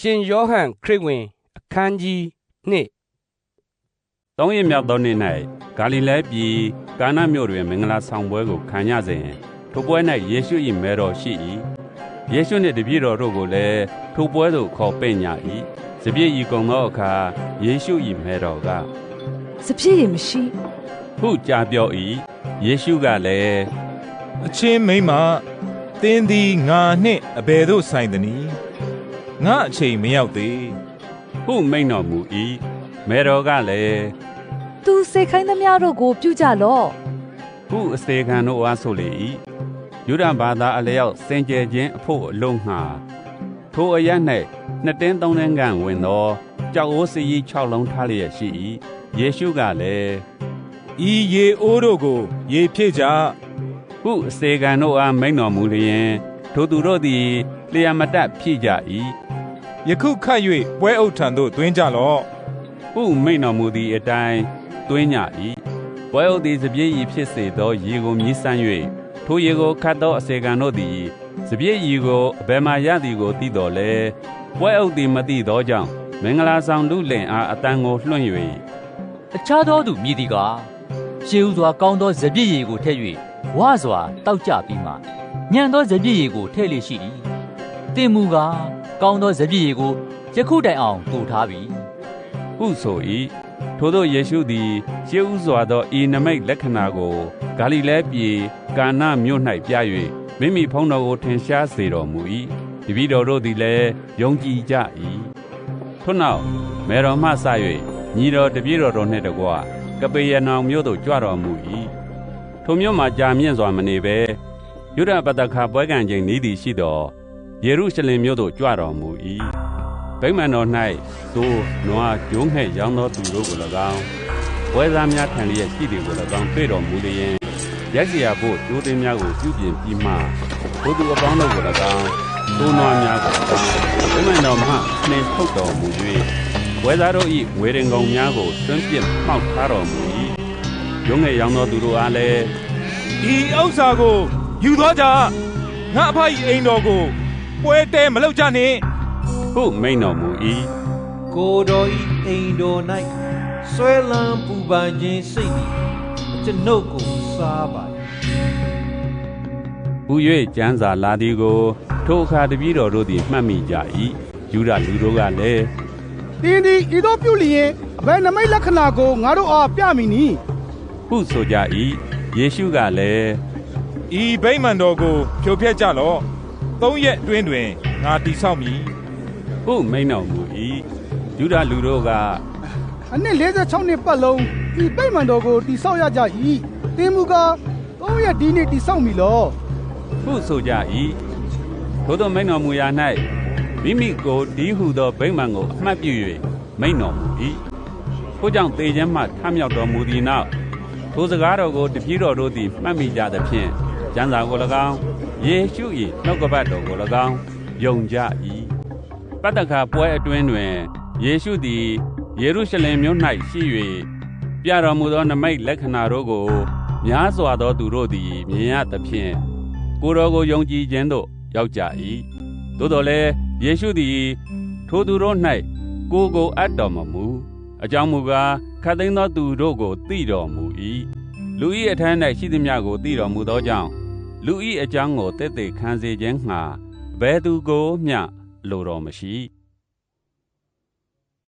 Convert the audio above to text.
ရှင်ယောဟန်ခရစ်ဝင်အခန်းကြီး23 ရက်မြောက်သောနေ့၌ဂါလိလဲပြည်ကာနမြို့တွင်မင်္ဂလာဆောင်ပွဲကိုခံရစဉ်ထိုပွဲ၌ယေရှု၏မဲတော်ရှိ၏ယေရှုနှင့်တပည့်တော်တို့ကိုလည်းထိုပွဲသို့ခေါ်ပင့်ကြ၏စပြည့်ဤကုံသောအခါယေရှု၏မဲတော်ကစပြည့်မရှိဟုကြားပြော၏ယေရှုကလည်းအချင်းမိန်းမသင်သည်ငါနှင့်အဘယ်သို့ဆိုင်သနည်းငါအချိန်မရောက်သေးဟုမိန့်တော်မူ၏မဲတော်ကလည်းသူစေခိုင်းသမျှတို့ကိုပြုကြလော့ဟုအစေခံတို့အားဆိုလေ၏ယုဒဘာသာအလျောက်စင်ကြယ်ခြင်းအဖို့အလုံးငှာထိုအရ၌နှစ်တင်းသုံးတင်းခန့်ဝင်သောကြောက်အိုးစည်း6လုံးထားလျက်ရှိ၏ယေရှုကလည်းဤရေအိုးတို့ကိုရေဖြည့်ကြဟုအစေခံတို့အားမိန့်တော်မူလျင်ထိုသူတို့သည်လျာမတတ်ဖြည့်ကြ၏ယခုခတ်၍ပွဲအုပ်ထံသို့တွင်ကြလော့ဟုမိန့်တော်မူသည့်အတိုင်းတွင်ကြ၏ပွဲအုပ်သည်စပြည့်ဤဖြစ်စေသောရေကိုမြည်ဆန်း၍ထိုရေကိုခတ်သောအစေခံတို့သည်စပြည့်ဤကိုအဘယ်မှရသည်ကိုသိတော်လဲပွဲအုပ်သည်မသိသောကြောင့်မင်္ဂလာဆောင်လူလင်အားအတန်ကိုလွှင့်၍အခြားသောသူမြည်သည်ကရှေးဥစွာကောင်းသောစပြည့်ရေကိုထည့်၍ဝါစွာတောက်ကြပြီးမှညံသောစပြည့်ရေကိုထည့်လေရှိ၏တင်မူကားကောင်းသောစပြည့်ရေကိုယခုတိုင်အောင်တူထားပြီဟုဆို၏ထို့သောယေရှုသည်ရှေးဥစွာသောဤနမိတ်လက္ခဏာကိုဂါလိလဲပြည်ကာနမြို့၌ပြ၍မိမိဖုံးတော်ကိုထင်ရှားစေတော်မူ၏တပည့်တော်တို့သည်လည်းယုံကြည်ကြ၏ထို့နောက်မေတော်မှစ၍ညီတော်တပည့်တော်တို့နှင့်တကွကပေရနောင်မြို့သို့ကြွတော်မူ၏ထိုမြို့မှာကြာမြင့်စွာမနေဘဲယုဒပတခါပွဲကံချိန်နီးသည်ရှိသောယေရုရှလင်မြို့သို့ကြွတော်မူ၏ဗိမာန်တော်၌သိုးနွားကျိုးငှဲ့ရောင်းသောသူတို့ကို၎င်းပွဲစားများထံလျက်ရှိသည်ကို၎င်းတွေ့တော်မူလျင်ရက်စီယာဖို့ကျိုးသိမ်းများကိုပြုပြင်ပြီးမှထိုသူအပေါင်းတို့ကို၎င်းသိုးနွားများကို၎င်းဗိမာန်တော်မှနှင်ထုတ်တော်မူ၍ပွဲစားတို့၏ငွေရင်ကုန်များကိုတွန်းပြစ်မှောက်ထားတော်မူ၏ကျိုးငှဲ့ရောင်းသောသူတို့အားလည်းဤဥစ္စာကိုယူသွားကြငါအဖ၏အိမ်တော်ကိုပွဲတဲမလုပ်ကြနှင့်ဟုမိန့်တော်မူ၏ကိုတော်ဤအိမ်တော်၌ဆွဲလန်းပူပန်ခြင်းစိတ်သည်ကျွန်ုပ်ကိုစားပါ၏ဟူ၍ကျမ်းစာလာသည်ကိုထိုအခါတပည့်တော်တို့သည်မှတ်မိကြ၏ယူဒလူတို့ကလည်းသင်သည်ဤသို့ပြုလျင်အဘယ်နမိတ်လက္ခဏာကိုငါတို့အားပြမည်နည်းဟုဆိုကြ၏ယေရှုကလည်းဤဗိမာန်တော်ကိုဖြိုဖျက်ကြလော့3 ရက်အတွင်းတွင်ငါတည်ဆောက်မည်ဟုမိန့်တော်မူ၏ယူဒလူတို့ကအနှစ်46နှစ်ပတ်လုံးဤဗိမာန်တော်ကိုတည်ဆောက်ရကြ၏သင်မူကား3 ရက်ဒီနေ့တည်ဆောက်မည်လောဟုဆိုကြ၏ထိုသောမိန့်တော်မူရာ၌မိမိကိုဒီဟုသောဗိမာန်ကိုအမှတ်ပြု၍မိန့်တော်မူ၏ထိုကြောင့်သေခြင်းမှထမြောက်တော်မူသည့်နောက်ထိုစကားတော်ကိုတပည့်တော်တို့သည်မှတ်မိကြသဖြင့်ကျမ်းစာကို၎င်းယေရှု၏နှုတ်ကပတ်တော်ကို၎င်းယုံကြ၏ပတ္တခါပွဲအတွင်းတွင်ယေရှုသည်ယေရုရှလင်မြို့၌ရှိ၍ပြတော်မူသောနမိတ်လက္ခဏာတို့ကိုများစွာသောသူတို့သည်မြင်ရသဖြင့်ကိုယ်တော်ကိုယုံကြည်ခြင်းသို့ရောက်ကြ၏သို့တော်လည်းယေရှုသည်ထိုသူတို့၌ကိုယ်ကိုအပ်တော်မမူအကြောင်းမူကားခတ်သိမ်းသောသူတို့ကိုသိတော်မူ၏လူ၏အထက်၌ရှိသည်များကိုသိတော်မူသောကြောင့်လူ၏အကြောင်းကိုတည်တည်ခံစေခြင်းငှာဘယ်သူကိုမျှလိုတော်မရှိ